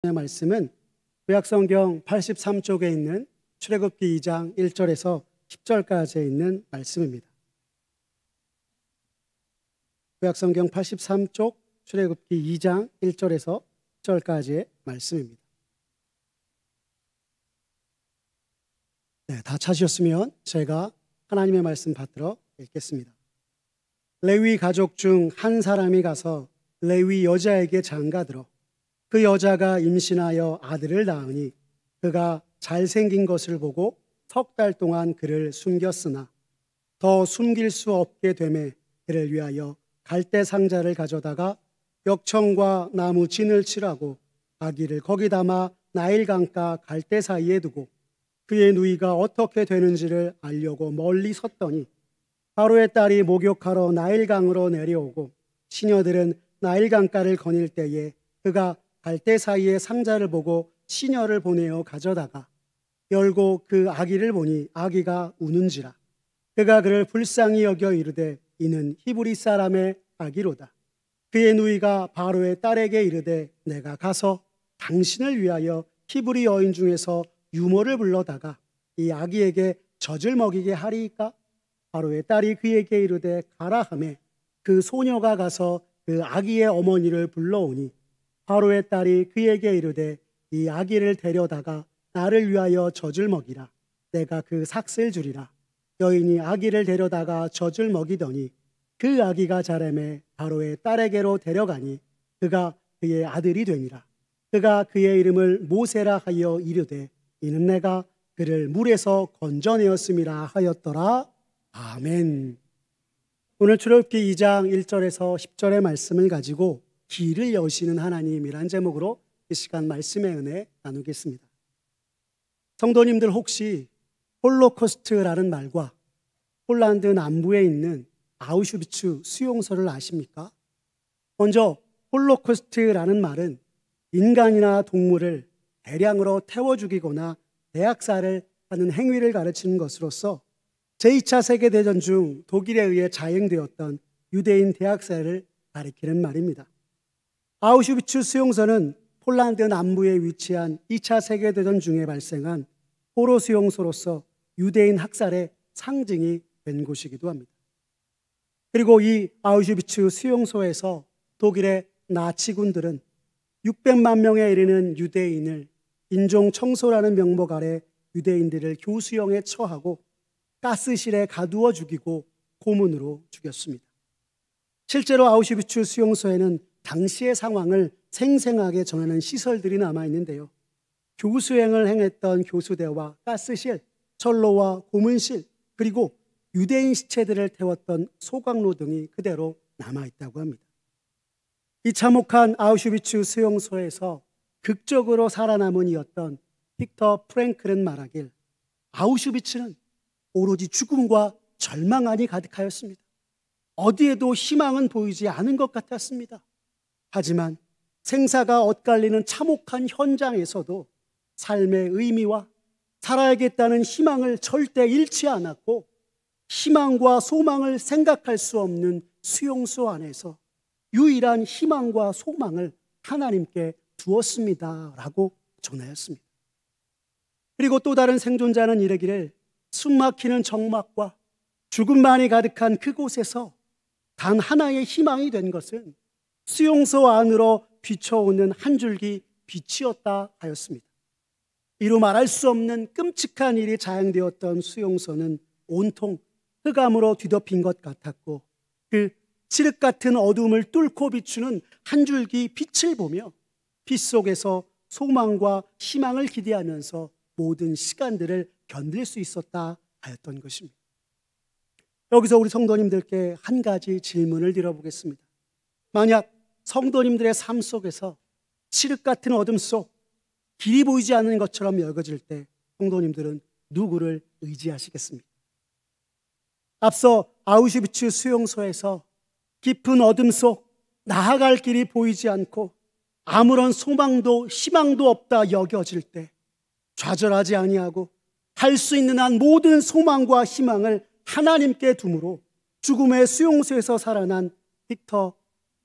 말씀은 구약성경 83쪽에 있는 출애굽기 2장 1절에서 10절까지 있는 말씀입니다. 구약성경 83쪽 출애굽기 2장 1절에서 10절까지의 말씀입니다. 다 찾으셨으면 제가 하나님의 말씀 받들어 읽겠습니다. 레위 가족 중 한 사람이 가서 레위 여자에게 장가들어 그 여자가 임신하여 아들을 낳으니 그가 잘생긴 것을 보고 석 달 동안 그를 숨겼으나 더 숨길 수 없게 되매 그를 위하여 갈대 상자를 가져다가 역청과 나무 진을 칠하고 아기를 거기 담아 나일 강가 갈대 사이에 두고 그의 누이가 어떻게 되는지를 알려고 멀리 섰더니 바로의 딸이 목욕하러 나일 강으로 내려오고 시녀들은 나일 강가를 거닐 때에 그가 갈대 사이에 상자를 보고 시녀를 보내어 가져다가 열고 그 아기를 보니 아기가 우는지라 그가 그를 불쌍히 여겨 이르되 이는 히브리 사람의 아기로다. 그의 누이가 바로의 딸에게 이르되 내가 가서 당신을 위하여 히브리 여인 중에서 유모를 불러다가 이 아기에게 젖을 먹이게 하리이까? 바로의 딸이 그에게 이르되 가라 하매 그 소녀가 가서 그 아기의 어머니를 불러오니 바로의 딸이 그에게 이르되 이 아기를 데려다가 나를 위하여 젖을 먹이라. 내가 그 삭슬 주리라. 여인이 아기를 데려다가 젖을 먹이더니 그 아기가 자라매 바로의 딸에게로 데려가니 그가 그의 아들이 되니라. 그가 그의 이름을 모세라 하여 이르되 이는 내가 그를 물에서 건져내었음이라 하였더라. 아멘. 오늘 출애굽기 2장 1절에서 10절의 말씀을 가지고 길을 여시는 하나님이란 제목으로 이 시간 말씀의 은혜 나누겠습니다. 성도님들 혹시 홀로코스트라는 말과 폴란드 남부에 있는 아우슈비츠 수용소를 아십니까? 먼저 홀로코스트라는 말은 인간이나 동물을 대량으로 태워 죽이거나 대학살을 하는 행위를 가르치는 것으로서 제2차 세계대전 중 독일에 의해 자행되었던 유대인 대학살을 가리키는 말입니다. 아우슈비츠 수용소는 폴란드 남부에 위치한 2차 세계대전 중에 발생한 포로 수용소로서 유대인 학살의 상징이 된 곳이기도 합니다. 그리고 이 아우슈비츠 수용소에서 독일의 나치군들은 600만 명에 이르는 유대인을 인종 청소라는 명목 아래 유대인들을 교수형에 처하고 가스실에 가두어 죽이고 고문으로 죽였습니다. 실제로 아우슈비츠 수용소에는 당시의 상황을 생생하게 전하는 시설들이 남아있는데요. 교수행을 행했던 교수대와 가스실, 철로와 고문실, 그리고 유대인 시체들을 태웠던 소각로 등이 그대로 남아있다고 합니다. 이 참혹한 아우슈비츠 수용소에서 극적으로 살아남은 이었던 빅터 프랭클은 말하길 아우슈비츠는 오로지 죽음과 절망만이 가득하였습니다. 어디에도 희망은 보이지 않은 것 같았습니다. 하지만 생사가 엇갈리는 참혹한 현장에서도 삶의 의미와 살아야겠다는 희망을 절대 잃지 않았고 희망과 소망을 생각할 수 없는 수용소 안에서 유일한 희망과 소망을 하나님께 두었습니다 라고 전하였습니다. 그리고 또 다른 생존자는 이르기를 숨막히는 적막과 죽음만이 가득한 그곳에서 단 하나의 희망이 된 것은 수용소 안으로 비춰오는 한 줄기 빛이었다 하였습니다. 이루 말할 수 없는 끔찍한 일이 자행되었던 수용소는 온통 흑암으로 뒤덮인 것 같았고 그 칠흑 같은 어둠을 뚫고 비추는 한 줄기 빛을 보며 빛 속에서 소망과 희망을 기대하면서 모든 시간들을 견딜 수 있었다 하였던 것입니다. 여기서 우리 성도님들께 한 가지 질문을 드려보겠습니다. 만약 성도님들의 삶 속에서 칠흑 같은 어둠 속 길이 보이지 않는 것처럼 여겨질 때 성도님들은 누구를 의지하시겠습니까? 앞서 아우슈비츠 수용소에서 깊은 어둠 속 나아갈 길이 보이지 않고 아무런 소망도 희망도 없다 여겨질 때 좌절하지 아니하고 할 수 있는 한 모든 소망과 희망을 하나님께 두므로 죽음의 수용소에서 살아난 빅터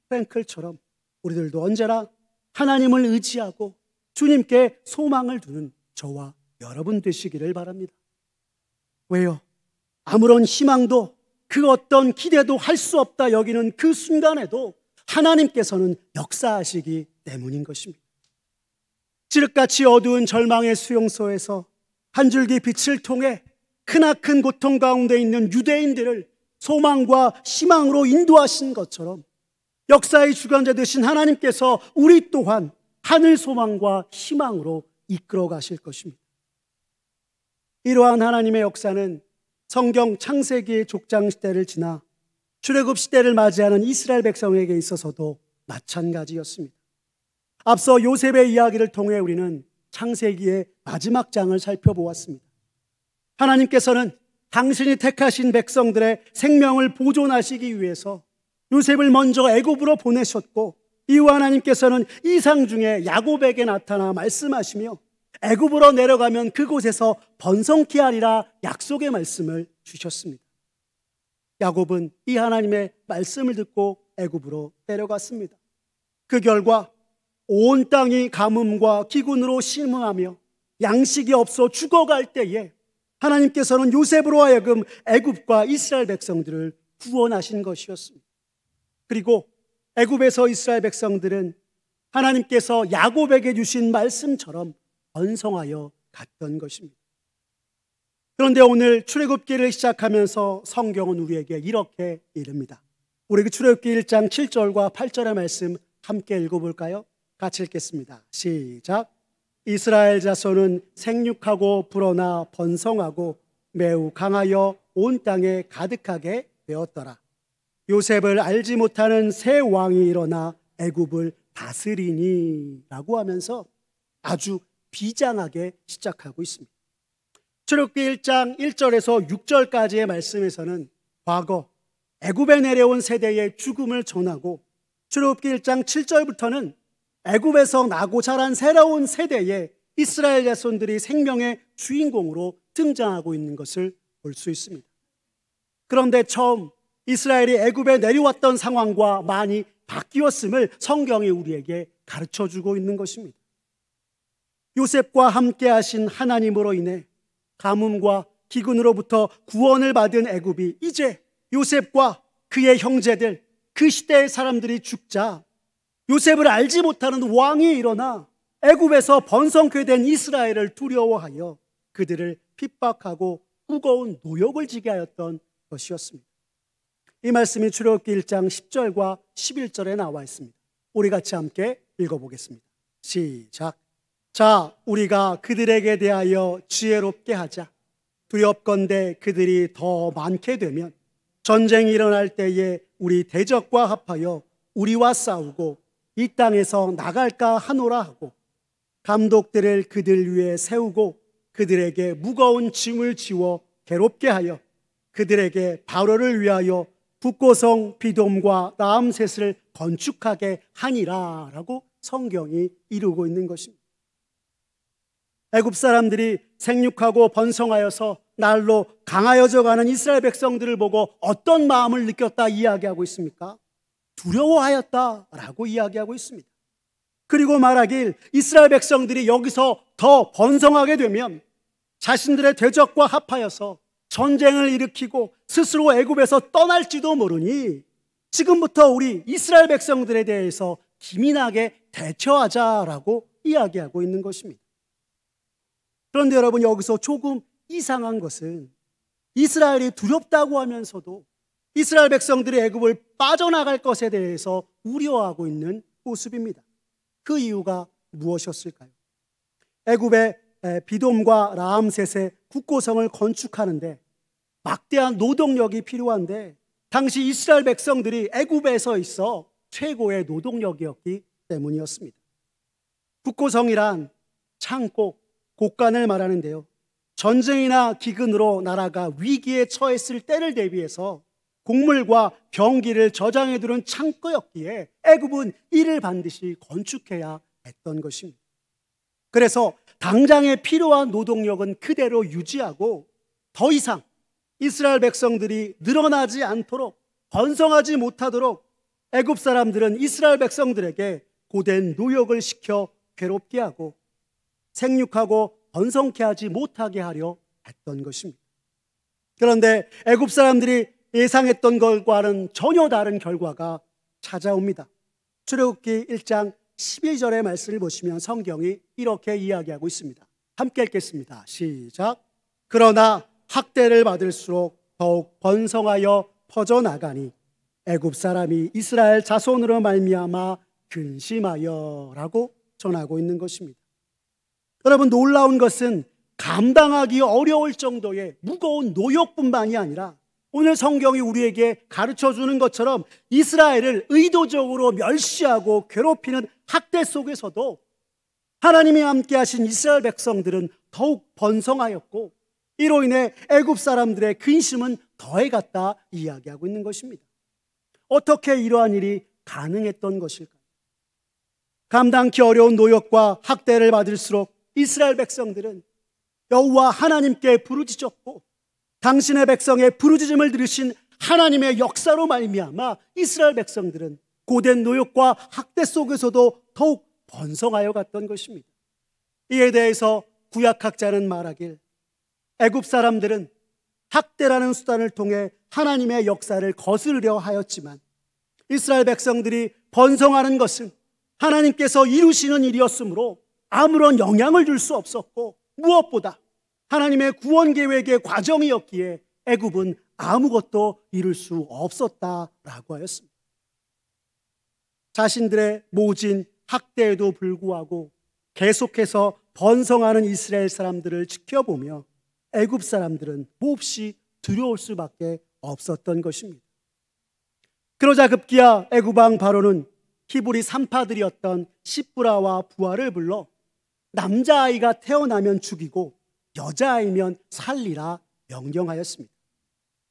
프랭클처럼 우리들도 언제나 하나님을 의지하고 주님께 소망을 두는 저와 여러분 되시기를 바랍니다. 왜요? 아무런 희망도 그 어떤 기대도 할 수 없다 여기는 그 순간에도 하나님께서는 역사하시기 때문인 것입니다. 찌륵같이 어두운 절망의 수용소에서 한 줄기 빛을 통해 크나큰 고통 가운데 있는 유대인들을 소망과 희망으로 인도하신 것처럼 역사의 주관자 되신 하나님께서 우리 또한 하늘 소망과 희망으로 이끌어 가실 것입니다. 이러한 하나님의 역사는 성경 창세기의 족장 시대를 지나 출애굽 시대를 맞이하는 이스라엘 백성에게 있어서도 마찬가지였습니다. 앞서 요셉의 이야기를 통해 우리는 창세기의 마지막 장을 살펴보았습니다. 하나님께서는 당신이 택하신 백성들의 생명을 보존하시기 위해서 요셉을 먼저 애굽으로 보내셨고, 이후 하나님께서는 이상 중에 야곱에게 나타나 말씀하시며 애굽으로 내려가면 그곳에서 번성케 하리라 약속의 말씀을 주셨습니다. 야곱은 이 하나님의 말씀을 듣고 애굽으로 내려갔습니다. 그 결과 온 땅이 가뭄과 기근으로 심음하며 양식이 없어 죽어갈 때에 하나님께서는 요셉으로 하여금 애굽과 이스라엘 백성들을 구원하신 것이었습니다. 그리고 애굽에서 이스라엘 백성들은 하나님께서 야곱에게 주신 말씀처럼 번성하여 갔던 것입니다. 그런데 오늘 출애굽기를 시작하면서 성경은 우리에게 이렇게 이릅니다. 우리 그 출애굽기 1장 7절과 8절의 말씀 함께 읽어볼까요? 같이 읽겠습니다. 시작. 이스라엘 자손은 생육하고 불어나 번성하고 매우 강하여 온 땅에 가득하게 되었더라. 요셉을 알지 못하는 새 왕이 일어나 애굽을 다스리니 라고 하면서 아주 비장하게 시작하고 있습니다. 출애굽기 1장 1절에서 6절까지의 말씀에서는 과거 애굽에 내려온 세대의 죽음을 전하고, 출애굽기 1장 7절부터는 애굽에서 나고 자란 새로운 세대의 이스라엘 자손들이 생명의 주인공으로 등장하고 있는 것을 볼 수 있습니다. 그런데 처음 이스라엘이 애굽에 내려왔던 상황과 많이 바뀌었음을 성경이 우리에게 가르쳐주고 있는 것입니다. 요셉과 함께 하신 하나님으로 인해 가뭄과 기근으로부터 구원을 받은 애굽이 이제 요셉과 그의 형제들, 그 시대의 사람들이 죽자 요셉을 알지 못하는 왕이 일어나 애굽에서 번성케 된 이스라엘을 두려워하여 그들을 핍박하고 무거운 노역을 지게 하였던 것이었습니다. 이 말씀이 출애굽기 1장 10절과 11절에 나와 있습니다. 우리 같이 함께 읽어보겠습니다. 시작. 자, 우리가 그들에게 대하여 지혜롭게 하자. 두렵건대 그들이 더 많게 되면 전쟁이 일어날 때에 우리 대적과 합하여 우리와 싸우고 이 땅에서 나갈까 하노라 하고, 감독들을 그들 위에 세우고 그들에게 무거운 짐을 지워 괴롭게 하여 그들에게 바로를 위하여 북고성 비돔과 라암셋을 건축하게 하니라 라고 성경이 이루고 있는 것입니다. 애굽 사람들이 생육하고 번성하여서 날로 강하여져 가는 이스라엘 백성들을 보고 어떤 마음을 느꼈다 이야기하고 있습니까? 두려워하였다라고 이야기하고 있습니다. 그리고 말하길 이스라엘 백성들이 여기서 더 번성하게 되면 자신들의 대적과 합하여서 전쟁을 일으키고 스스로 애굽에서 떠날지도 모르니 지금부터 우리 이스라엘 백성들에 대해서 기민하게 대처하자라고 이야기하고 있는 것입니다. 그런데 여러분, 여기서 조금 이상한 것은 이스라엘이 두렵다고 하면서도 이스라엘 백성들이 애굽을 빠져나갈 것에 대해서 우려하고 있는 모습입니다. 그 이유가 무엇이었을까요? 애굽의 비돔과 라암셋의 국고성을 건축하는데 막대한 노동력이 필요한데 당시 이스라엘 백성들이 애굽에서 있어 최고의 노동력이었기 때문이었습니다. 국고성이란 창고, 곳간을 말하는데요, 전쟁이나 기근으로 나라가 위기에 처했을 때를 대비해서 곡물과 병기를 저장해 두는 창고였기에 애굽은 이를 반드시 건축해야 했던 것입니다. 그래서 당장에 필요한 노동력은 그대로 유지하고 더 이상 이스라엘 백성들이 늘어나지 않도록, 번성하지 못하도록 애굽 사람들은 이스라엘 백성들에게 고된 노역을 시켜 괴롭게 하고 생육하고 번성케 하지 못하게 하려 했던 것입니다. 그런데 애굽 사람들이 예상했던 것과는 전혀 다른 결과가 찾아옵니다. 출애굽기 1장 12절의 말씀을 보시면 성경이 이렇게 이야기하고 있습니다. 함께 읽겠습니다. 시작. 그러나 학대를 받을수록 더욱 번성하여 퍼져나가니 애굽 사람이 이스라엘 자손으로 말미암아 근심하여 라고 전하고 있는 것입니다. 여러분, 놀라운 것은 감당하기 어려울 정도의 무거운 노역뿐만이 아니라 오늘 성경이 우리에게 가르쳐주는 것처럼 이스라엘을 의도적으로 멸시하고 괴롭히는 학대 속에서도 하나님이 함께 하신 이스라엘 백성들은 더욱 번성하였고, 이로 인해 애굽 사람들의 근심은 더해갔다 이야기하고 있는 것입니다. 어떻게 이러한 일이 가능했던 것일까요? 감당하기 어려운 노역과 학대를 받을수록 이스라엘 백성들은 여호와 하나님께 부르짖었고, 당신의 백성의 부르짖음을 들으신 하나님의 역사로 말미암아 이스라엘 백성들은 고된 노역과 학대 속에서도 더욱 번성하여 갔던 것입니다. 이에 대해서 구약학자는 말하길, 애굽 사람들은 학대라는 수단을 통해 하나님의 역사를 거스르려 하였지만 이스라엘 백성들이 번성하는 것은 하나님께서 이루시는 일이었으므로 아무런 영향을 줄 수 없었고, 무엇보다 하나님의 구원 계획의 과정이었기에 애굽은 아무것도 이룰 수 없었다라고 하였습니다. 자신들의 모진 학대에도 불구하고 계속해서 번성하는 이스라엘 사람들을 지켜보며 애굽 사람들은 몹시 두려울 수밖에 없었던 것입니다. 그러자 급기야 애굽 왕 바로는 히브리 산파들이었던 시브라와 부하를 불러 남자아이가 태어나면 죽이고 여자아이면 살리라 명령하였습니다.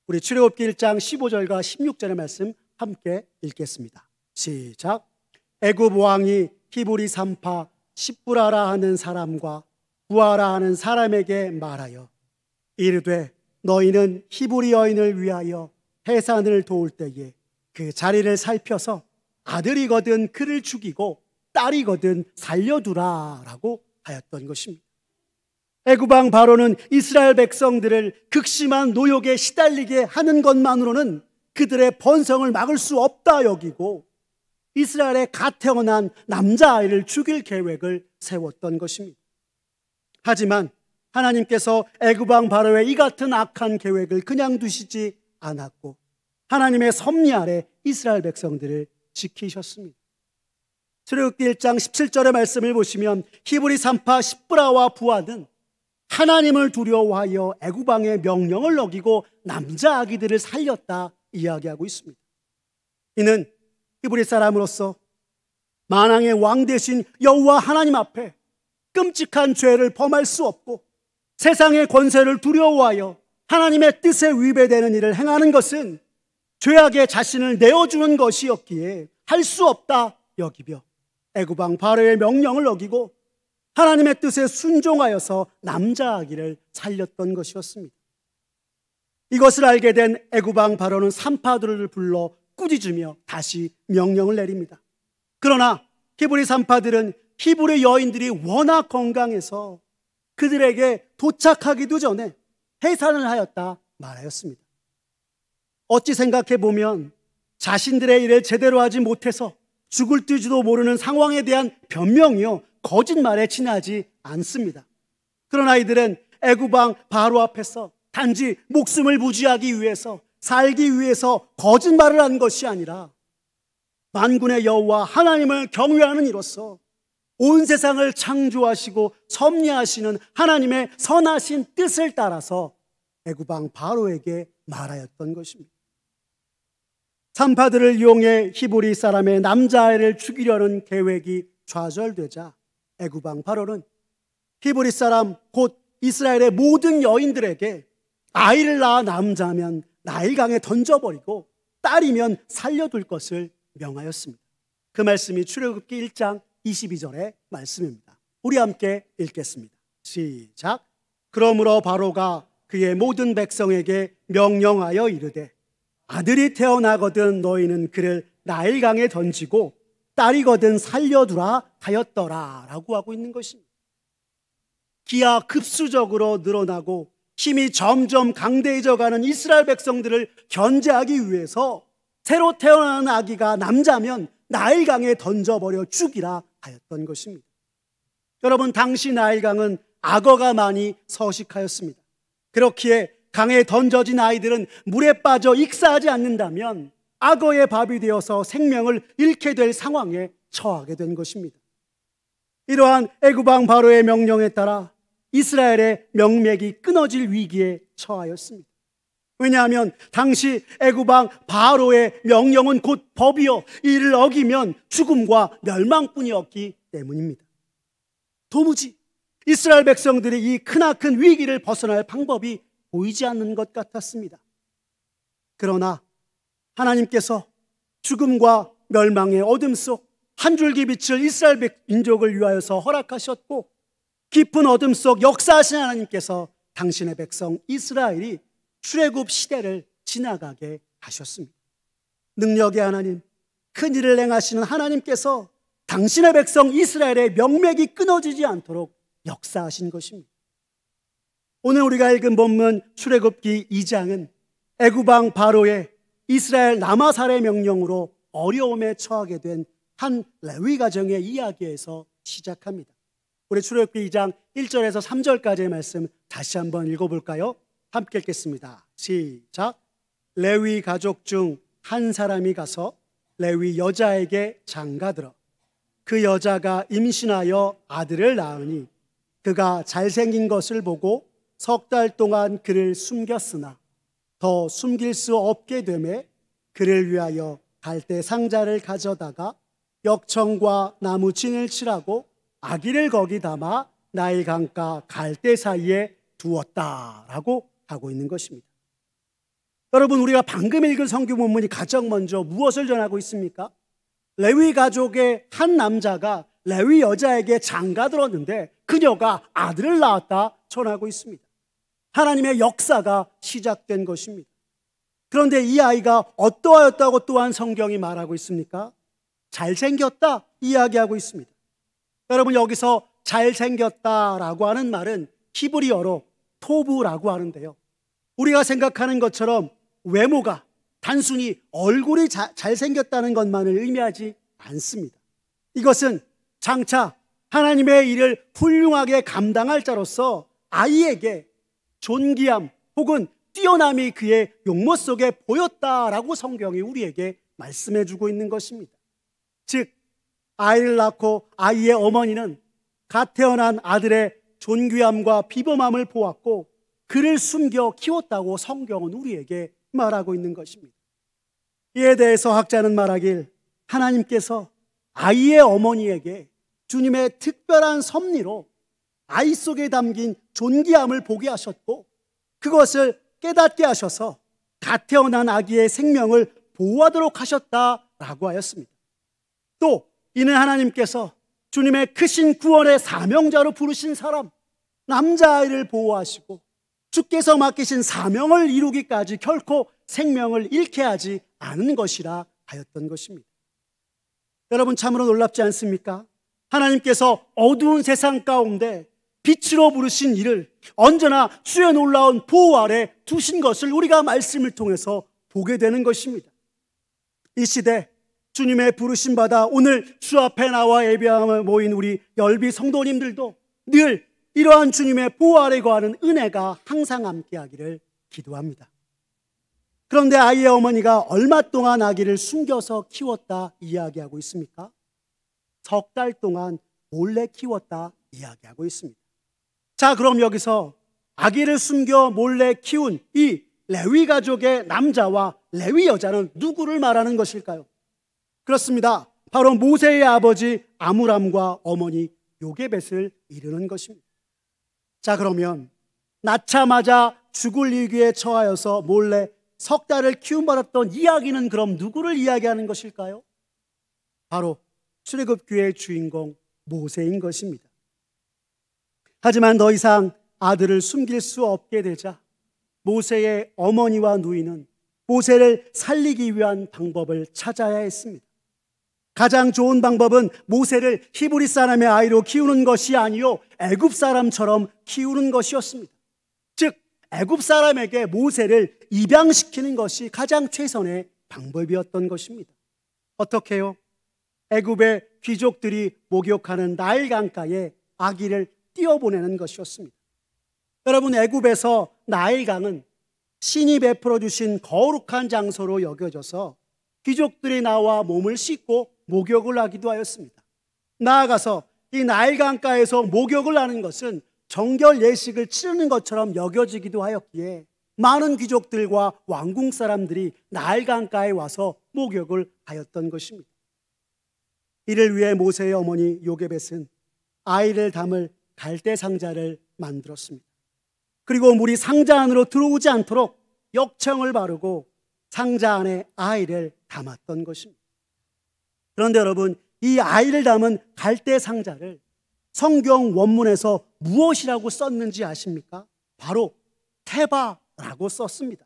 우리 출애굽기 1장 15절과 16절의 말씀 함께 읽겠습니다. 시작. 애굽 왕이 히브리 산파 시브라라 하는 사람과 부하라 하는 사람에게 말하여 이르되 너희는 히브리 여인을 위하여 해산을 도울 때에 그 자리를 살펴서 아들이거든 그를 죽이고 딸이거든 살려두라 라고 하였던 것입니다. 애굽 왕 바로는 이스라엘 백성들을 극심한 노역에 시달리게 하는 것만으로는 그들의 번성을 막을 수 없다 여기고 이스라엘에 갓 태어난 남자아이를 죽일 계획을 세웠던 것입니다. 하지만 하나님께서 애굽 왕 바로의 이 같은 악한 계획을 그냥 두시지 않았고 하나님의 섭리 아래 이스라엘 백성들을 지키셨습니다. 출애굽기 1장 17절의 말씀을 보시면 히브리 산파 시브라와 부하는 하나님을 두려워하여 애굽 왕의 명령을 어기고 남자 아기들을 살렸다 이야기하고 있습니다. 이는 히브리 사람으로서 만왕의 왕 되신 여호와 하나님 앞에 끔찍한 죄를 범할 수 없고 세상의 권세를 두려워하여 하나님의 뜻에 위배되는 일을 행하는 것은 죄악의 자신을 내어주는 것이었기에 할 수 없다 여기며 애굽 왕 바로의 명령을 어기고 하나님의 뜻에 순종하여서 남자 아기를 살렸던 것이었습니다. 이것을 알게 된 애굽 왕 바로는 산파들을 불러 꾸짖으며 다시 명령을 내립니다. 그러나 히브리 산파들은 히브리 여인들이 워낙 건강해서 그들에게 도착하기도 전에 해산을 하였다 말하였습니다. 어찌 생각해 보면 자신들의 일을 제대로 하지 못해서 죽을 줄도 모르는 상황에 대한 변명이요 거짓말에 지나지 않습니다. 그러나 이들은 애굽 왕 바로 앞에서 단지 목숨을 부지하기 위해서 살기 위해서 거짓말을 한 것이 아니라 만군의 여호와 하나님을 경외하는 이로써 온 세상을 창조하시고 섭리하시는 하나님의 선하신 뜻을 따라서 애굽 왕 바로에게 말하였던 것입니다. 산파들을 이용해 히브리 사람의 남자아이를 죽이려는 계획이 좌절되자 애굽 왕 바로는 히브리 사람 곧 이스라엘의 모든 여인들에게 아이를 낳아 남자면 나일강에 던져버리고 딸이면 살려둘 것을 명하였습니다. 그 말씀이 출애굽기 1장 22절의 말씀입니다. 우리 함께 읽겠습니다. 시작. 그러므로 바로가 그의 모든 백성에게 명령하여 이르되 아들이 태어나거든 너희는 그를 나일강에 던지고 딸이거든 살려두라 하였더라 라고 하고 있는 것입니다. 기하급수적으로 늘어나고 힘이 점점 강대해져가는 이스라엘 백성들을 견제하기 위해서 새로 태어난 아기가 남자면 나일강에 던져버려 죽이라 하였던 것입니다. 여러분, 당시 나일강은 악어가 많이 서식하였습니다. 그렇기에 강에 던져진 아이들은 물에 빠져 익사하지 않는다면 악어의 밥이 되어서 생명을 잃게 될 상황에 처하게 된 것입니다. 이러한 애굽 왕 바로의 명령에 따라 이스라엘의 명맥이 끊어질 위기에 처하였습니다. 왜냐하면 당시 애굽 왕 바로의 명령은 곧 법이요, 이를 어기면 죽음과 멸망뿐이었기 때문입니다. 도무지 이스라엘 백성들이 이 크나큰 위기를 벗어날 방법이 보이지 않는 것 같았습니다. 그러나 하나님께서 죽음과 멸망의 어둠 속 한 줄기 빛을 이스라엘 민족을 위하여서 허락하셨고, 깊은 어둠 속 역사하신 하나님께서 당신의 백성 이스라엘이 출애굽 시대를 지나가게 하셨습니다. 능력의 하나님, 큰 일을 행하시는 하나님께서 당신의 백성 이스라엘의 명맥이 끊어지지 않도록 역사하신 것입니다. 오늘 우리가 읽은 본문 출애굽기 2장은 애굽 왕 바로의 이스라엘 남아살의 명령으로 어려움에 처하게 된 한 레위 가정의 이야기에서 시작합니다. 우리 출애굽기 2장 1절에서 3절까지의 말씀 다시 한번 읽어볼까요? 함께 읽겠습니다. 시작. 레위 가족 중 한 사람이 가서 레위 여자에게 장가들어 그 여자가 임신하여 아들을 낳으니 그가 잘생긴 것을 보고 석 달 동안 그를 숨겼으나 더 숨길 수 없게 되매 그를 위하여 갈대 상자를 가져다가 역청과 나무 진을 칠하고 아기를 거기 담아 나일 강가 갈대 사이에 두었다라고 하고 있는 것입니다. 여러분, 우리가 방금 읽은 성경 본문이 가장 먼저 무엇을 전하고 있습니까? 레위 가족의 한 남자가 레위 여자에게 장가들었는데 그녀가 아들을 낳았다 전하고 있습니다. 하나님의 역사가 시작된 것입니다. 그런데 이 아이가 어떠하였다고 또한 성경이 말하고 있습니까? 잘생겼다 이야기하고 있습니다. 여러분, 여기서 잘생겼다라고 하는 말은 히브리어로 토브라고 하는데요, 우리가 생각하는 것처럼 외모가 단순히 얼굴이 잘생겼다는 것만을 의미하지 않습니다. 이것은 장차 하나님의 일을 훌륭하게 감당할 자로서 아이에게 존귀함 혹은 뛰어남이 그의 용모 속에 보였다라고 성경이 우리에게 말씀해 주고 있는 것입니다. 즉, 아이를 낳고 아이의 어머니는 갓 태어난 아들의 존귀함과 비범함을 보았고 그를 숨겨 키웠다고 성경은 우리에게 말하고 있는 것입니다. 이에 대해서 학자는 말하길, 하나님께서 아이의 어머니에게 주님의 특별한 섭리로 아이 속에 담긴 존귀함을 보게 하셨고 그것을 깨닫게 하셔서 갓 태어난 아기의 생명을 보호하도록 하셨다라고 하였습니다. 또 이는 하나님께서 주님의 크신 구원의 사명자로 부르신 사람, 남자아이를 보호하시고 주께서 맡기신 사명을 이루기까지 결코 생명을 잃게 하지 않은 것이라 하였던 것입니다. 여러분, 참으로 놀랍지 않습니까? 하나님께서 어두운 세상 가운데 빛으로 부르신 이를 언제나 주의 놀라운 보호 아래 두신 것을 우리가 말씀을 통해서 보게 되는 것입니다. 이 시대 주님의 부르심 받아 오늘 주 앞에 나와 예배함에 모인 우리 열비 성도님들도 늘 이러한 주님의 보호 아래 거하는 은혜가 항상 함께하기를 기도합니다. 그런데 아이의 어머니가 얼마 동안 아기를 숨겨서 키웠다 이야기하고 있습니까? 석 달 동안 몰래 키웠다 이야기하고 있습니다. 자, 그럼 여기서 아기를 숨겨 몰래 키운 이 레위 가족의 남자와 레위 여자는 누구를 말하는 것일까요? 그렇습니다. 바로 모세의 아버지 아므람과 어머니 요게벳을 이르는 것입니다. 자, 그러면 낳자마자 죽을 위기에 처하여서 몰래 석 달을 키움받았던 이야기는 그럼 누구를 이야기하는 것일까요? 바로 출애굽기의 주인공 모세인 것입니다. 하지만 더 이상 아들을 숨길 수 없게 되자 모세의 어머니와 누이는 모세를 살리기 위한 방법을 찾아야 했습니다. 가장 좋은 방법은 모세를 히브리 사람의 아이로 키우는 것이 아니요 애굽 사람처럼 키우는 것이었습니다. 즉 애굽 사람에게 모세를 입양시키는 것이 가장 최선의 방법이었던 것입니다. 어떻게 해요? 애굽의 귀족들이 목욕하는 나일 강가에 아기를 띄워보내는 것이었습니다. 여러분, 애굽에서 나일 강은 신이 베풀어 주신 거룩한 장소로 여겨져서 귀족들이 나와 몸을 씻고 목욕을 하기도 하였습니다. 나아가서 이 나일 강가에서 목욕을 하는 것은 정결 예식을 치르는 것처럼 여겨지기도 하였기에 많은 귀족들과 왕궁 사람들이 나일 강가에 와서 목욕을 하였던 것입니다. 이를 위해 모세의 어머니 요게벳은 아이를 담을 갈대 상자를 만들었습니다. 그리고 물이 상자 안으로 들어오지 않도록 역청을 바르고 상자 안에 아이를 담았던 것입니다. 그런데 여러분, 이 아이를 담은 갈대 상자를 성경 원문에서 무엇이라고 썼는지 아십니까? 바로 테바라고 썼습니다.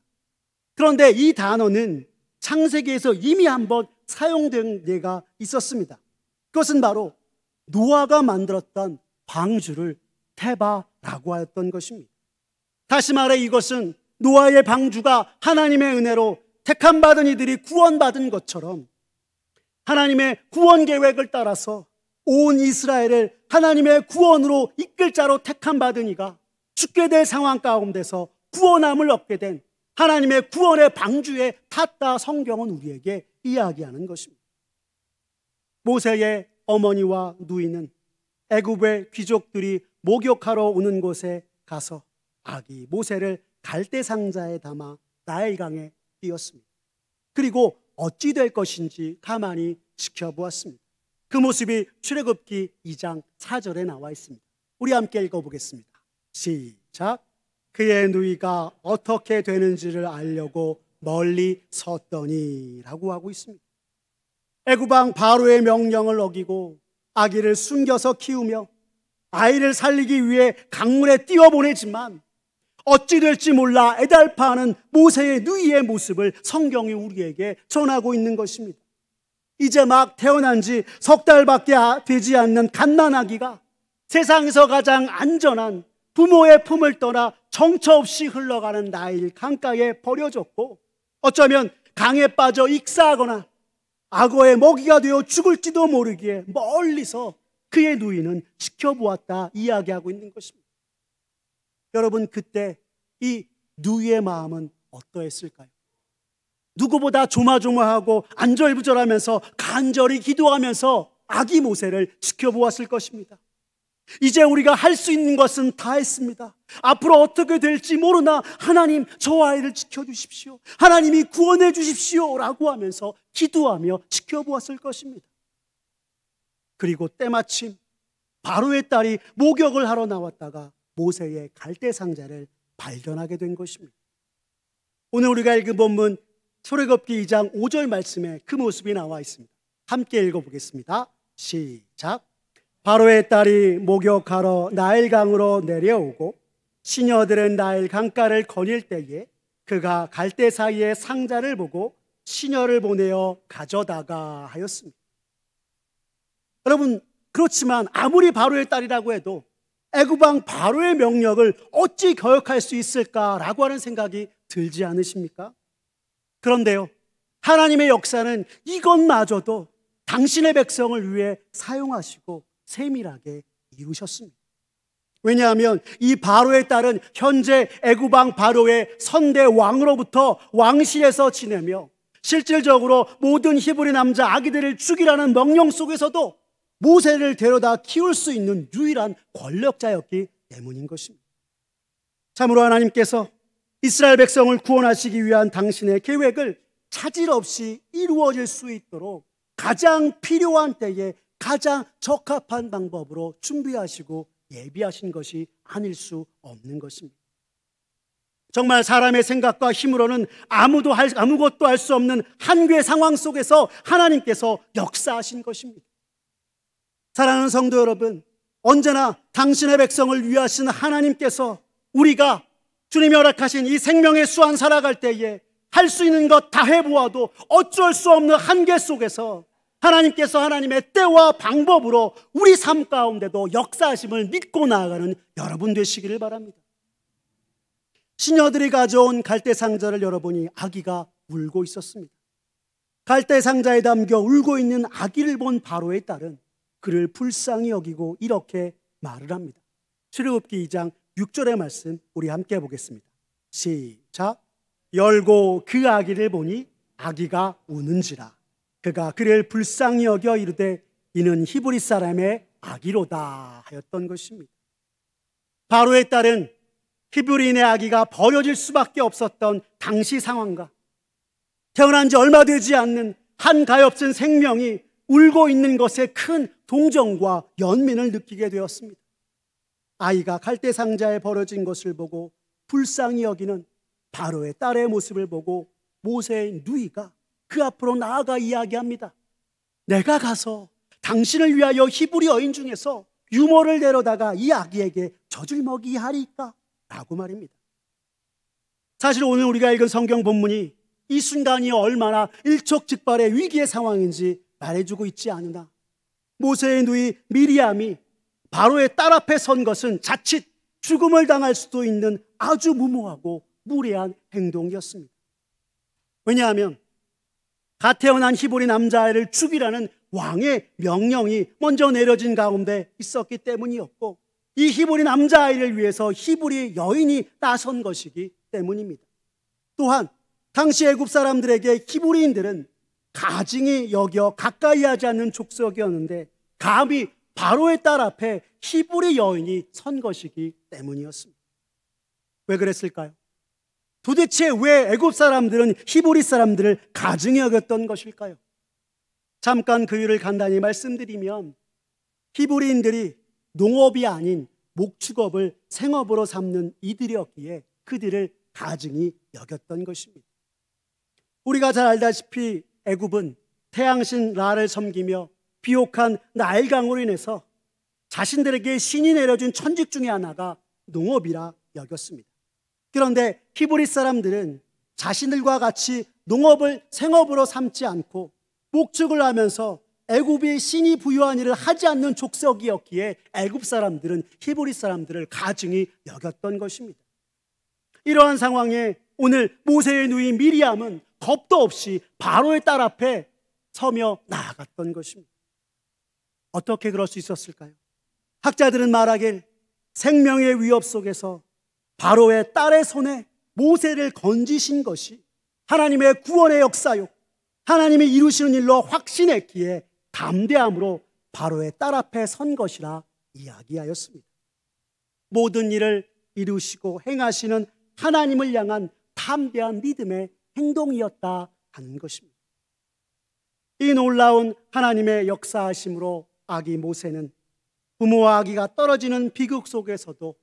그런데 이 단어는 창세기에서 이미 한번 사용된 예가 있었습니다. 그것은 바로 노아가 만들었던 방주를 테바라고 하였던 것입니다. 다시 말해 이것은 노아의 방주가 하나님의 은혜로 택함받은 이들이 구원받은 것처럼 하나님의 구원 계획을 따라서 온 이스라엘을 하나님의 구원으로 이끌 자로 택함받은 이가 죽게 될 상황 가운데서 구원함을 얻게 된 하나님의 구원의 방주에 탔다 성경은 우리에게 이야기하는 것입니다. 모세의 어머니와 누이는 애굽의 귀족들이 목욕하러 오는 곳에 가서 아기 모세를 갈대 상자에 담아 나일강에 띄었습니다. 그리고 어찌 될 것인지 가만히 지켜보았습니다. 그 모습이 출애굽기 2장 4절에 나와 있습니다. 우리 함께 읽어보겠습니다. 시작. 그의 누이가 어떻게 되는지를 알려고 멀리 섰더니 라고 하고 있습니다. 애굽 왕 바로의 명령을 어기고 아기를 숨겨서 키우며 아이를 살리기 위해 강물에 띄워보내지만 어찌 될지 몰라 애달파하는 모세의 누이의 모습을 성경이 우리에게 전하고 있는 것입니다. 이제 막 태어난 지 석 달밖에 되지 않는 갓난아기가 세상에서 가장 안전한 부모의 품을 떠나 정처 없이 흘러가는 나일 강가에 버려졌고 어쩌면 강에 빠져 익사하거나 악어의 먹이가 되어 죽을지도 모르기에 멀리서 그의 누이는 지켜보았다 이야기하고 있는 것입니다. 여러분, 그때 이 누이의 마음은 어떠했을까요? 누구보다 조마조마하고 안절부절하면서 간절히 기도하면서 아기 모세를 지켜보았을 것입니다. 이제 우리가 할 수 있는 것은 다 했습니다. 앞으로 어떻게 될지 모르나 하나님 저 아이를 지켜주십시오. 하나님이 구원해 주십시오 라고 하면서 기도하며 지켜보았을 것입니다. 그리고 때마침 바로의 딸이 목욕을 하러 나왔다가 모세의 갈대 상자를 발견하게 된 것입니다. 오늘 우리가 읽은 본문 출애굽기 2장 5절 말씀에 그 모습이 나와 있습니다. 함께 읽어보겠습니다. 시작. 바로의 딸이 목욕하러 나일강으로 내려오고 시녀들은 나일 강가를 거닐 때에 그가 갈대 사이의 상자를 보고 시녀를 보내어 가져다가 하였습니다. 여러분, 그렇지만 아무리 바로의 딸이라고 해도 애굽 왕 바로의 명령을 어찌 거역할 수 있을까라고 하는 생각이 들지 않으십니까? 그런데요, 하나님의 역사는 이것마저도 당신의 백성을 위해 사용하시고 세밀하게 이루셨습니다. 왜냐하면 이 바로의 딸은 현재 애굽 왕 바로의 선대 왕으로부터 왕실에서 지내며 실질적으로 모든 히브리 남자 아기들을 죽이라는 명령 속에서도 모세를 데려다 키울 수 있는 유일한 권력자였기 때문인 것입니다. 참으로 하나님께서 이스라엘 백성을 구원하시기 위한 당신의 계획을 차질 없이 이루어질 수 있도록 가장 필요한 때에 가장 적합한 방법으로 준비하시고 예비하신 것이 아닐 수 없는 것입니다. 정말 사람의 생각과 힘으로는 아무것도 할 수 없는 한계 상황 속에서 하나님께서 역사하신 것입니다. 사랑하는 성도 여러분, 언제나 당신의 백성을 위하신 하나님께서 우리가 주님이 허락하신 이 생명의 수완 살아갈 때에 할 수 있는 것 다 해보아도 어쩔 수 없는 한계 속에서 하나님께서 하나님의 때와 방법으로 우리 삶 가운데도 역사하심을 믿고 나아가는 여러분 되시기를 바랍니다. 시녀들이 가져온 갈대상자를 열어보니 아기가 울고 있었습니다. 갈대상자에 담겨 울고 있는 아기를 본 바로의 딸은 그를 불쌍히 여기고 이렇게 말을 합니다. 출애굽기 2장 6절의 말씀 우리 함께 보겠습니다. 시작. 열고 그 아기를 보니 아기가 우는지라. 그가 그를 불쌍히 여겨 이르되 이는 히브리 사람의 아기로다 하였던 것입니다. 바로의 딸은 히브리인의 아기가 버려질 수밖에 없었던 당시 상황과 태어난 지 얼마 되지 않는 한 가엾은 생명이 울고 있는 것에 큰 동정과 연민을 느끼게 되었습니다. 아이가 갈대상자에 버려진 것을 보고 불쌍히 여기는 바로의 딸의 모습을 보고 모세의 누이가 그 앞으로 나아가 이야기합니다. 내가 가서 당신을 위하여 히브리 여인 중에서 유모를 데려다가 이 아기에게 젖을 먹이게 하리까? 라고 말입니다. 사실 오늘 우리가 읽은 성경 본문이 이 순간이 얼마나 일촉즉발의 위기의 상황인지 말해주고 있지 않으나 모세의 누이 미리암이 바로의 딸 앞에 선 것은 자칫 죽음을 당할 수도 있는 아주 무모하고 무례한 행동이었습니다. 왜냐하면 갓 태어난 히브리 남자아이를 죽이라는 왕의 명령이 먼저 내려진 가운데 있었기 때문이었고 이 히브리 남자아이를 위해서 히브리 여인이 나선 것이기 때문입니다. 또한 당시 애굽 사람들에게 히브리인들은 가증히 여겨 가까이 하지 않는 족속이었는데 감히 바로의 딸 앞에 히브리 여인이 선 것이기 때문이었습니다. 왜 그랬을까요? 도대체 왜 애굽 사람들은 히브리 사람들을 가증히 여겼던 것일까요? 잠깐 그 이유를 간단히 말씀드리면 히브리인들이 농업이 아닌 목축업을 생업으로 삼는 이들이었기에 그들을 가증히 여겼던 것입니다. 우리가 잘 알다시피 애굽은 태양신 라를 섬기며 비옥한 나일강으로 인해서 자신들에게 신이 내려준 천직 중에 하나가 농업이라 여겼습니다. 그런데 히브리 사람들은 자신들과 같이 농업을 생업으로 삼지 않고 목축을 하면서 애굽이 신이 부여한 일을 하지 않는 족속이었기에 애굽 사람들은 히브리 사람들을 가증히 여겼던 것입니다. 이러한 상황에 오늘 모세의 누이 미리암은 겁도 없이 바로의 딸 앞에 서며 나아갔던 것입니다. 어떻게 그럴 수 있었을까요? 학자들은 말하길 생명의 위협 속에서 바로의 딸의 손에 모세를 건지신 것이 하나님의 구원의 역사요, 하나님이 이루시는 일로 확신했기에 담대함으로 바로의 딸 앞에 선 것이라 이야기하였습니다. 모든 일을 이루시고 행하시는 하나님을 향한 담대한 믿음의 행동이었다 하는 것입니다. 이 놀라운 하나님의 역사하심으로 아기 모세는 부모와 아기가 떨어지는 비극 속에서도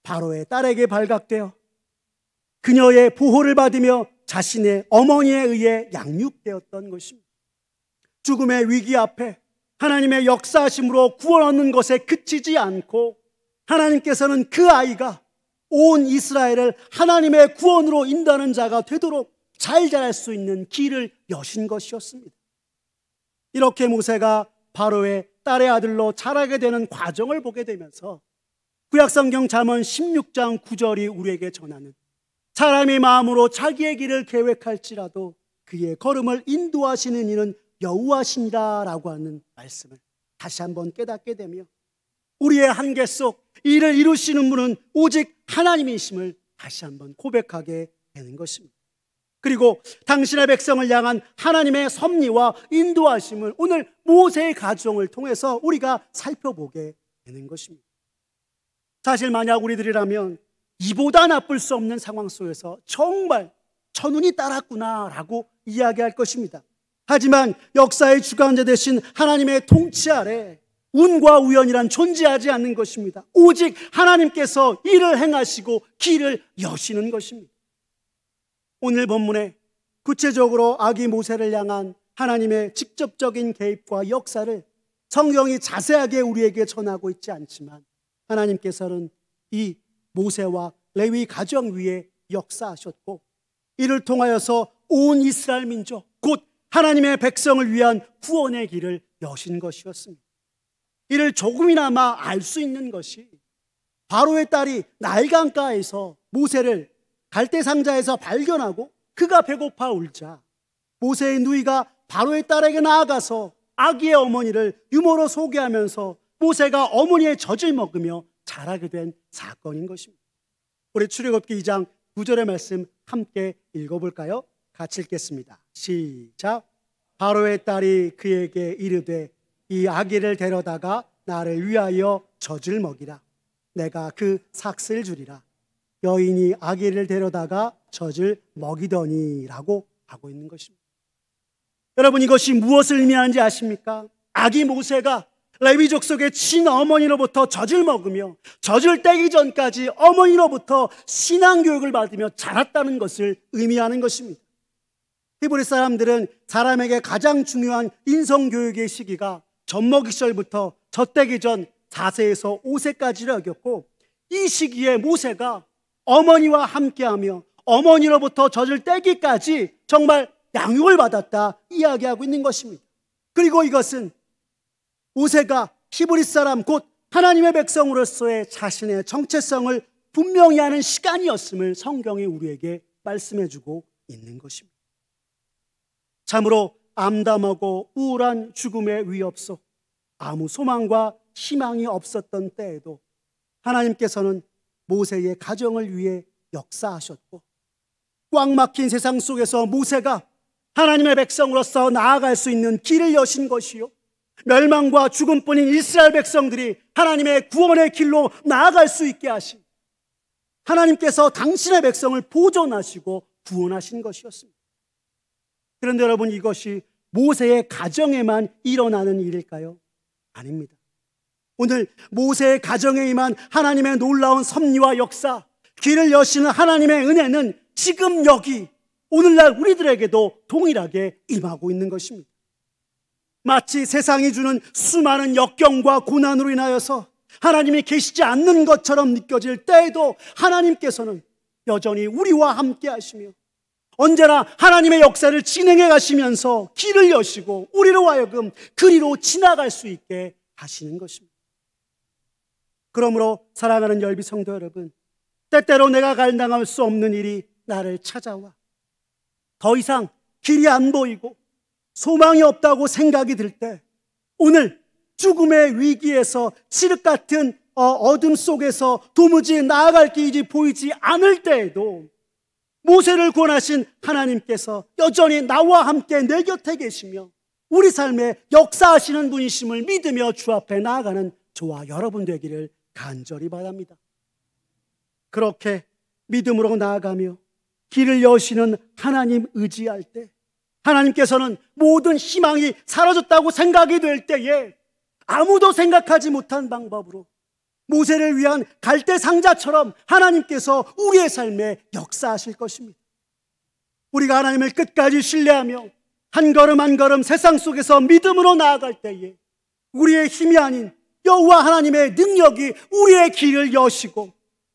바로의 딸에게 발각되어 그녀의 보호를 받으며 자신의 어머니에 의해 양육되었던 것입니다. 죽음의 위기 앞에 하나님의 역사하심으로 구원 얻는 것에 그치지 않고 하나님께서는 그 아이가 온 이스라엘을 하나님의 구원으로 인도하는 자가 되도록 잘 자랄 수 있는 길을 여신 것이었습니다. 이렇게 모세가 바로의 딸의 아들로 자라게 되는 과정을 보게 되면서 구약성경 잠언 16장 9절이 우리에게 전하는 사람이 마음으로 자기의 길을 계획할지라도 그의 걸음을 인도하시는 이는 여호와시니라 라고 하는 말씀을 다시 한번 깨닫게 되며 우리의 한계 속 이를 이루시는 분은 오직 하나님이심을 다시 한번 고백하게 되는 것입니다. 그리고 당신의 백성을 향한 하나님의 섭리와 인도하심을 오늘 모세의 가정을 통해서 우리가 살펴보게 되는 것입니다. 사실 만약 우리들이라면 이보다 나쁠 수 없는 상황 속에서 정말 천운이 따랐구나 라고 이야기할 것입니다. 하지만 역사의 주관자 되신 하나님의 통치 아래 운과 우연이란 존재하지 않는 것입니다. 오직 하나님께서 일을 행하시고 길을 여시는 것입니다. 오늘 본문에 구체적으로 아기 모세를 향한 하나님의 직접적인 개입과 역사를 성경이 자세하게 우리에게 전하고 있지 않지만 하나님께서는 이 모세와 레위 가정 위에 역사하셨고 이를 통하여서 온 이스라엘 민족 곧 하나님의 백성을 위한 구원의 길을 여신 것이었습니다. 이를 조금이나마 알 수 있는 것이 바로의 딸이 나일강가에서 모세를 갈대상자에서 발견하고 그가 배고파 울자 모세의 누이가 바로의 딸에게 나아가서 아기의 어머니를 유모로 소개하면서 모세가 어머니의 젖을 먹으며 자라게 된 사건인 것입니다. 우리 출애굽기 2장 9절의 말씀 함께 읽어볼까요? 같이 읽겠습니다. 시작. 바로의 딸이 그에게 이르되 이 아기를 데려다가 나를 위하여 젖을 먹이라. 내가 그 삭슬 주리라. 여인이 아기를 데려다가 젖을 먹이더니 라고 하고 있는 것입니다. 여러분, 이것이 무엇을 의미하는지 아십니까? 아기 모세가 레위 족속의 친어머니로부터 젖을 먹으며 젖을 떼기 전까지 어머니로부터 신앙교육을 받으며 자랐다는 것을 의미하는 것입니다. 히브리 사람들은 사람에게 가장 중요한 인성교육의 시기가 젖먹이 시절부터 젖떼기 전 4세에서 5세까지를 여겼고, 이 시기에 모세가 어머니와 함께하며 어머니로부터 젖을 떼기까지 정말 양육을 받았다 이야기하고 있는 것입니다. 그리고 이것은 모세가 히브리 사람 곧 하나님의 백성으로서의 자신의 정체성을 분명히 하는 시간이었음을 성경이 우리에게 말씀해주고 있는 것입니다. 참으로 암담하고 우울한 죽음의 위협 속 아무 소망과 희망이 없었던 때에도 하나님께서는 모세의 가정을 위해 역사하셨고, 꽉 막힌 세상 속에서 모세가 하나님의 백성으로서 나아갈 수 있는 길을 여신 것이요, 멸망과 죽음뿐인 이스라엘 백성들이 하나님의 구원의 길로 나아갈 수 있게 하신 하나님께서 당신의 백성을 보존하시고 구원하신 것이었습니다. 그런데 여러분, 이것이 모세의 가정에만 일어나는 일일까요? 아닙니다. 오늘 모세의 가정에 임한 하나님의 놀라운 섭리와 역사, 길을 여시는 하나님의 은혜는 지금 여기 오늘날 우리들에게도 동일하게 임하고 있는 것입니다. 마치 세상이 주는 수많은 역경과 고난으로 인하여서 하나님이 계시지 않는 것처럼 느껴질 때에도 하나님께서는 여전히 우리와 함께 하시며 언제나 하나님의 역사를 진행해 가시면서 길을 여시고 우리로 하여금 그리로 지나갈 수 있게 하시는 것입니다. 그러므로 사랑하는 열비 성도 여러분, 때때로 내가 감당할 수 없는 일이 나를 찾아와 더 이상 길이 안 보이고 소망이 없다고 생각이 들 때, 오늘 죽음의 위기에서 칠흑 같은 어둠 속에서 도무지 나아갈 길이 보이지 않을 때에도 모세를 구원하신 하나님께서 여전히 나와 함께 내 곁에 계시며 우리 삶에 역사하시는 분이심을 믿으며 주 앞에 나아가는 저와 여러분 되기를 간절히 바랍니다. 그렇게 믿음으로 나아가며 길을 여시는 하나님 의지할 때, 하나님께서는 모든 희망이 사라졌다고 생각이 될 때에 아무도 생각하지 못한 방법으로 모세를 위한 갈대 상자처럼 하나님께서 우리의 삶에 역사하실 것입니다. 우리가 하나님을 끝까지 신뢰하며 한 걸음 한 걸음 세상 속에서 믿음으로 나아갈 때에 우리의 힘이 아닌 여호와 하나님의 능력이 우리의 길을 여시고,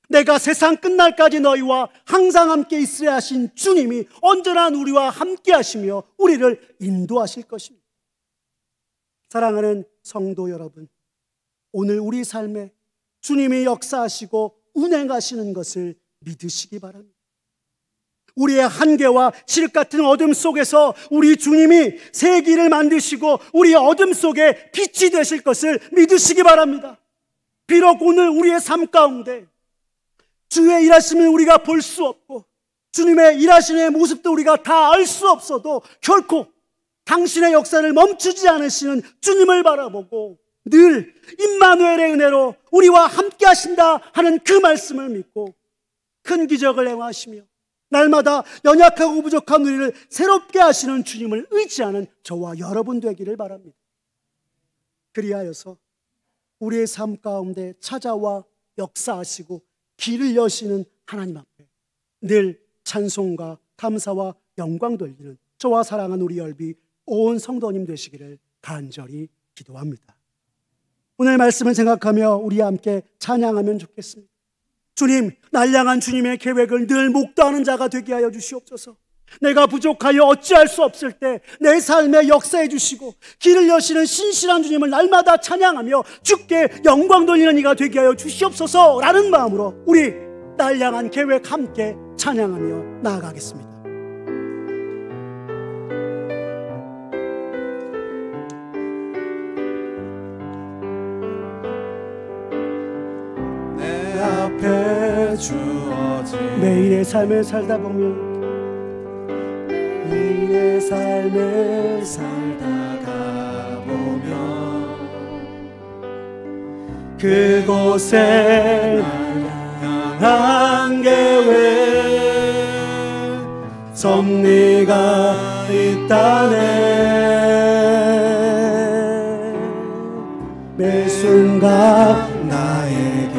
내가 세상 끝날까지 너희와 항상 함께 있으려 하신 주님이 언제나 우리와 함께 하시며 우리를 인도하실 것입니다. 사랑하는 성도 여러분, 오늘 우리 삶에 주님이 역사하시고 운행하시는 것을 믿으시기 바랍니다. 우리의 한계와 칠흑 같은 어둠 속에서 우리 주님이 새 길을 만드시고 우리의 어둠 속에 빛이 되실 것을 믿으시기 바랍니다. 비록 오늘 우리의 삶 가운데 주의 일하심을 우리가 볼 수 없고 주님의 일하심의 모습도 우리가 다 알 수 없어도 결코 당신의 역사를 멈추지 않으시는 주님을 바라보고 늘 임마누엘의 은혜로 우리와 함께 하신다 하는 그 말씀을 믿고 큰 기적을 행하시며 날마다 연약하고 부족한 우리를 새롭게 하시는 주님을 의지하는 저와 여러분 되기를 바랍니다. 그리하여서 우리의 삶 가운데 찾아와 역사하시고 길을 여시는 하나님 앞에 늘 찬송과 감사와 영광 돌리는 저와 사랑하는 우리 열비 온 성도님 되시기를 간절히 기도합니다. 오늘 말씀을 생각하며 우리 함께 찬양하면 좋겠습니다. 주님, 날 향한 주님의 계획을 늘 목도하는 자가 되게 하여 주시옵소서. 내가 부족하여 어찌할 수 없을 때 내 삶에 역사해 주시고 길을 여시는 신실한 주님을 날마다 찬양하며 주께 영광 돌리는 이가 되게 하여 주시옵소서 라는 마음으로 우리 날 향한 계획 함께 찬양하며 나아가겠습니다. 내 앞에 주어진 매일의 삶을 살다 보면 매일의 삶을 살다가 보면 그곳에 날 향한 계획 섭리가 있다네. 매 순간 나에게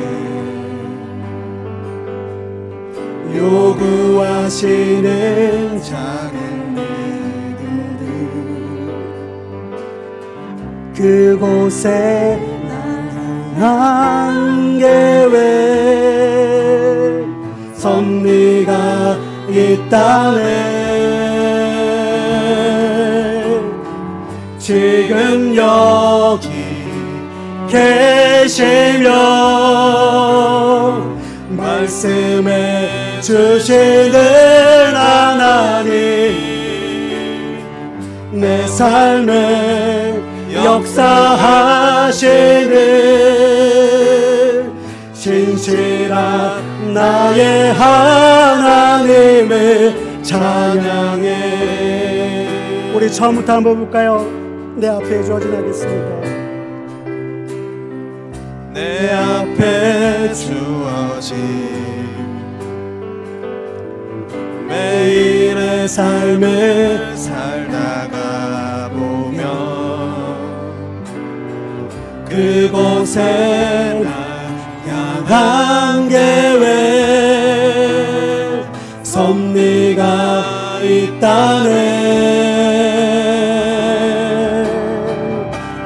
요구하시는 작은 그곳에 날 향한 계획 섭리가 있다네. 지금 여기 계시며 말씀해 주시는 하나님 내 삶에 역사하시는 신실한 나의 하나님을 찬양해. 우리 처음부터 한번 볼까요? 내 앞에 주어진 하겠습니다. 내 앞에 주어진 매일의 삶을 살다가 보면 그곳에 날 향한 계획 섭리가 있다네.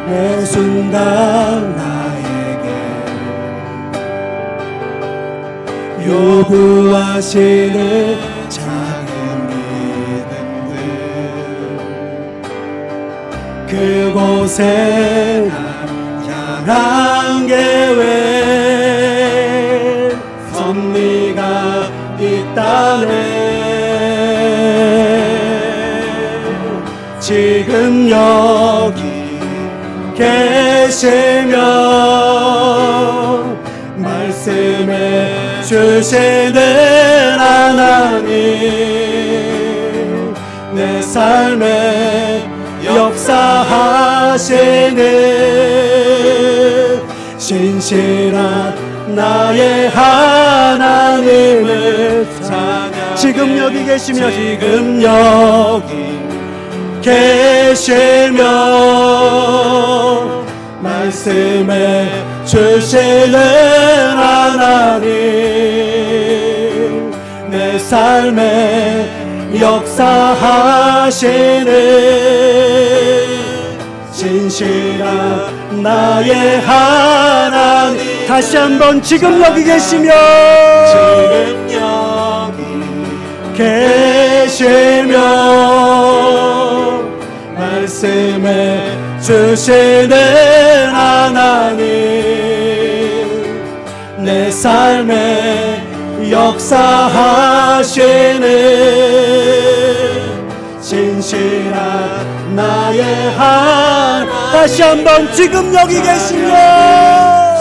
매 순간 나에게 요구하시는 작은 믿음들 그곳에 한 계획 섭리가 있다네. 지금 여기 계시며 말씀해 주시는 하나님 내 삶에 역사하시는 신실한 나의 하나님을 찬양해. 지금 여기 계시며 지금 여기 계시며 말씀해 주시는 하나님 내 삶에 역사하시는 진실한 나의 하나님. 다시 한번 지금 여기 계시며 지금 여기 계시며 말씀해 주시는 하나님 내 삶에 역사하시는 진실한 나의 하나님. 다시 한번 지금 여기 계시며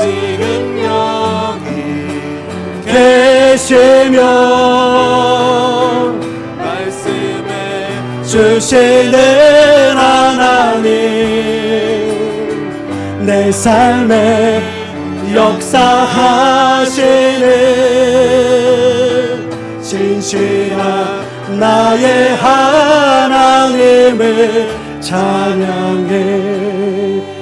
지금 여기 계시며 말씀해 주시는 하나님 내 삶에 역사하시는 진실한 나의 하나님을 찬양해.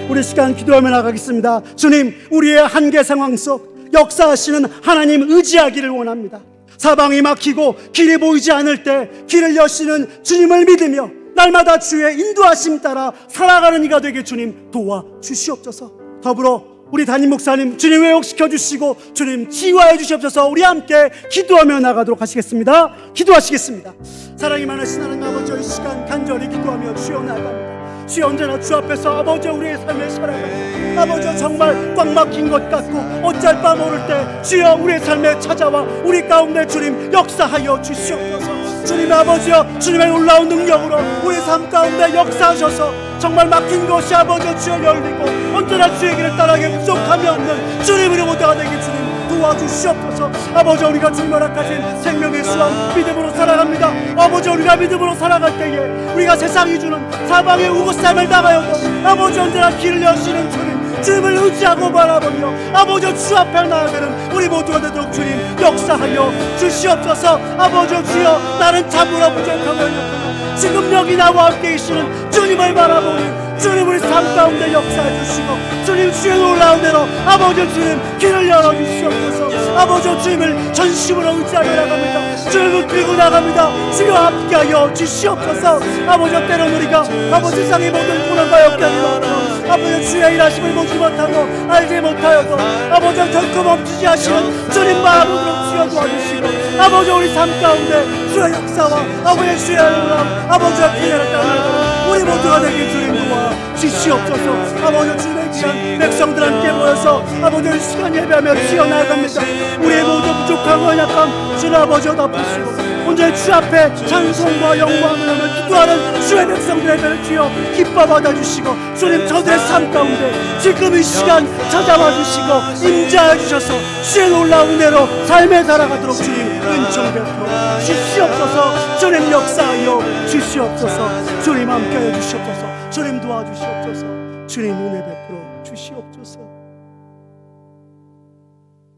우리 시간 기도하며 나가겠습니다. 주님, 우리의 한계 상황 속 역사하시는 하나님 의지하기를 원합니다. 사방이 막히고 길이 보이지 않을 때 길을 여시는 주님을 믿으며 날마다 주의 인도하심 따라 살아가는 이가 되게 주님 도와주시옵소서. 더불어 우리 담임 목사님 주님 회복시켜 주시고 주님 치유하여 주시옵소서. 우리 함께 기도하며 나가도록 하시겠습니다. 기도하시겠습니다. 사랑이 많으신 하나님 아버지, 이 시간 간절히 기도하며 주여 나아갑니다. 주여 언제나 주 앞에서 아버지 우리의 삶을 살아갑니다. 아버지 정말 꽉 막힌 것 같고 어쩔 바 모를 때 주여 우리의 삶에 찾아와 우리 가운데 주님 역사하여 주시옵소서. 주님 아버지여, 주님의 놀라운 능력으로 우리 삶 가운데 역사하셔서 정말 막힌 것이 아버지 주여 열리고 언제나 주의 길을 따라가기 부족함이 없는 주님으로 모두가 되기 주님 도와주시옵소서. 아버지 우리가 주님 허락하신 생명의 수완 믿음으로 살아갑니다. 아버지 우리가 믿음으로 살아갈 때에 우리가 세상이 주는 사방의 우고쌈을 당하여도 아버지 언제나 길을 여시는 주님, 주님을 의지하고 바라보며 아버지 주 앞에 나아가는 우리 모두가 되도록 주님 역사하여 주시옵소서. 아버지 주여, 나는 참으로 부족하며 지금 여기 나와 함께 계시는 주님을 바라보는 주님 우리 삶 가운데 역사해 주시고 주님 주의 놀라운 대로 아버지 주님 길을 열어주시옵소서. 아버지 주님을 전심으로 의지하며 나갑니다. 주님을 끌고 나갑니다. 주여 함께하여 주시옵소서. 아버지 때론 우리가 아버지 세상의 모든 고난과 역경이 아버지 주의 일하심을 보지 못하고 알지 못하여도 아버지 결코 멈추지 하시는 주님 마음으로 주여 도와주시고 아버지 우리 삶 가운데 주의 역사와 아버지 주의 놀라움 아버지와 기회를 따라가는 우리 모두가 되길 주님 도와 주시옵소서. 아버지 주님의 귀한 백성들 함께 모여서 아버지 시간 예배하며 주여 나아갑니다. 우리의 모두 부족하고 연약함 주님 아버지여 덮으시고 오늘 주 앞에 찬송과 영광을 하며 기도하는 주의 백성들의 예배를 주여 기뻐 받아주시고 주님 저들의 삶 가운데 지금 이 시간 찾아와 주시고 임재하여 주셔서 주의 놀라운 은혜로 삶에 살아가도록 주님 은총 베풀어 주시옵소서. 주님 역사하여 주시옵소서. 주님 함께하여 주시옵소서. 주님 도와주시옵소서. 주님 은혜 베풀어 주시옵소서.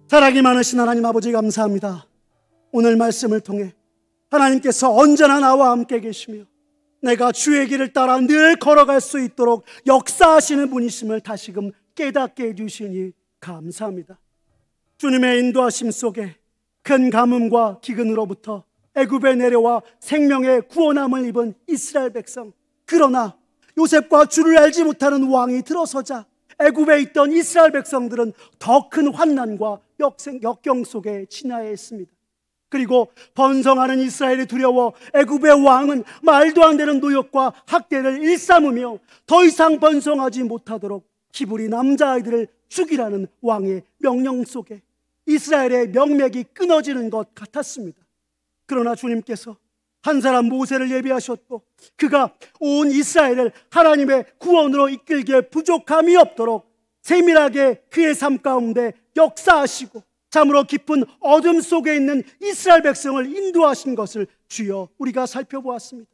사랑이 많으신 하나님 아버지 감사합니다. 오늘 말씀을 통해 하나님께서 언제나 나와 함께 계시며 내가 주의 길을 따라 늘 걸어갈 수 있도록 역사하시는 분이심을 다시금 깨닫게 해주시니 감사합니다. 주님의 인도하심 속에 큰 가뭄과 기근으로부터 애굽에 내려와 생명의 구원함을 입은 이스라엘 백성, 그러나 요셉과 주를 알지 못하는 왕이 들어서자 애굽에 있던 이스라엘 백성들은 더 큰 환난과 역경 속에 지나야 했습니다. 그리고 번성하는 이스라엘이 두려워 애굽의 왕은 말도 안 되는 노역과 학대를 일삼으며 더 이상 번성하지 못하도록 히브리 남자아이들을 죽이라는 왕의 명령 속에 이스라엘의 명맥이 끊어지는 것 같았습니다. 그러나 주님께서 한 사람 모세를 예비하셨고 그가 온 이스라엘을 하나님의 구원으로 이끌기에 부족함이 없도록 세밀하게 그의 삶 가운데 역사하시고 참으로 깊은 어둠 속에 있는 이스라엘 백성을 인도하신 것을 주여 우리가 살펴보았습니다.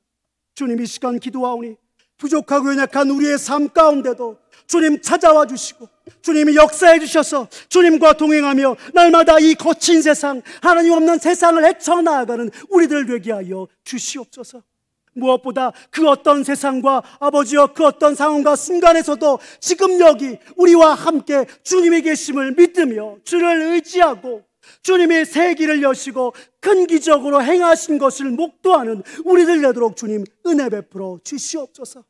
주님 이 시간 기도하오니 부족하고 연약한 우리의 삶 가운데도 주님 찾아와 주시고 주님이 역사해 주셔서 주님과 동행하며 날마다 이 거친 세상, 하나님 없는 세상을 헤쳐나가는 우리들 되게 하여 주시옵소서. 무엇보다 그 어떤 세상과 아버지여 그 어떤 상황과 순간에서도 지금 여기 우리와 함께 주님이 계심을 믿으며 주를 의지하고 주님이 새 길을 여시고 큰 기적으로 행하신 것을 목도하는 우리들 되도록 주님 은혜 베풀어 주시옵소서.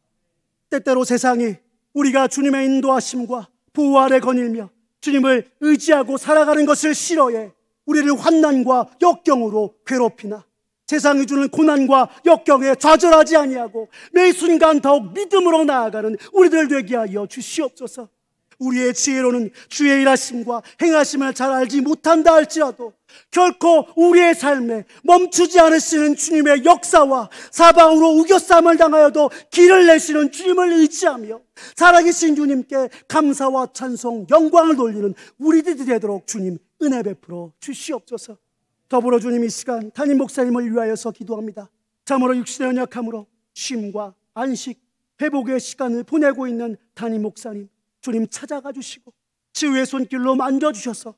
때때로 세상이 우리가 주님의 인도하심과 보호 아래 거닐며 주님을 의지하고 살아가는 것을 싫어해 우리를 환난과 역경으로 괴롭히나 세상이 주는 고난과 역경에 좌절하지 아니하고 매 순간 더욱 믿음으로 나아가는 우리들 되게 하여 주시옵소서. 우리의 지혜로는 주의 일하심과 행하심을 잘 알지 못한다 할지라도 결코 우리의 삶에 멈추지 않으시는 주님의 역사와 사방으로 우겨쌈을 당하여도 길을 내시는 주님을 의지하며 살아계신 주님께 감사와 찬송, 영광을 돌리는 우리들이 되도록 주님 은혜 베풀어 주시옵소서. 더불어 주님 이 시간 담임 목사님을 위하여서 기도합니다. 참으로 육신의 연약함으로 쉼과 안식, 회복의 시간을 보내고 있는 담임 목사님 주님 찾아가 주시고 치유의 손길로 만져주셔서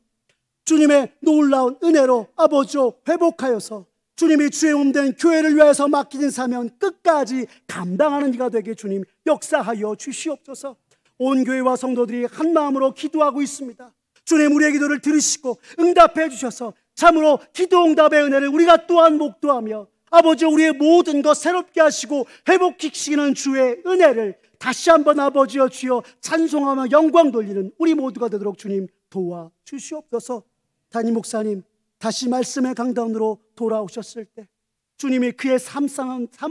주님의 놀라운 은혜로 아버지로 회복하여서 주님이 주의 몸된 교회를 위하여서 맡기신 사명 끝까지 감당하는 이가 되게 주님 역사하여 주시옵소서. 온 교회와 성도들이 한 마음으로 기도하고 있습니다. 주님 우리의 기도를 들으시고 응답해 주셔서 참으로 기도 응답의 은혜를 우리가 또한 목도하며 아버지 우리의 모든 것 새롭게 하시고 회복시키는 주의 은혜를 다시 한번 아버지여 주여 찬송하며 영광 돌리는 우리 모두가 되도록 주님 도와주시옵소서. 담임 목사님 다시 말씀의 강단으로 돌아오셨을 때 주님이 그의 삶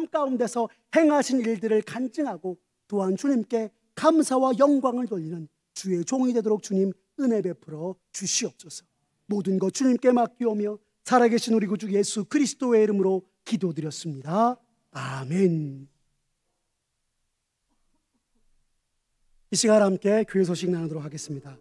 가운데서 행하신 일들을 간증하고 또한 주님께 감사와 영광을 돌리는 주의 종이 되도록 주님 은혜 베풀어 주시옵소서. 모든 것 주님께 맡기오며 살아계신 우리 구주 예수 그리스도의 이름으로 기도드렸습니다. 아멘. 이 시간 함께 교회 소식 나누도록 하겠습니다.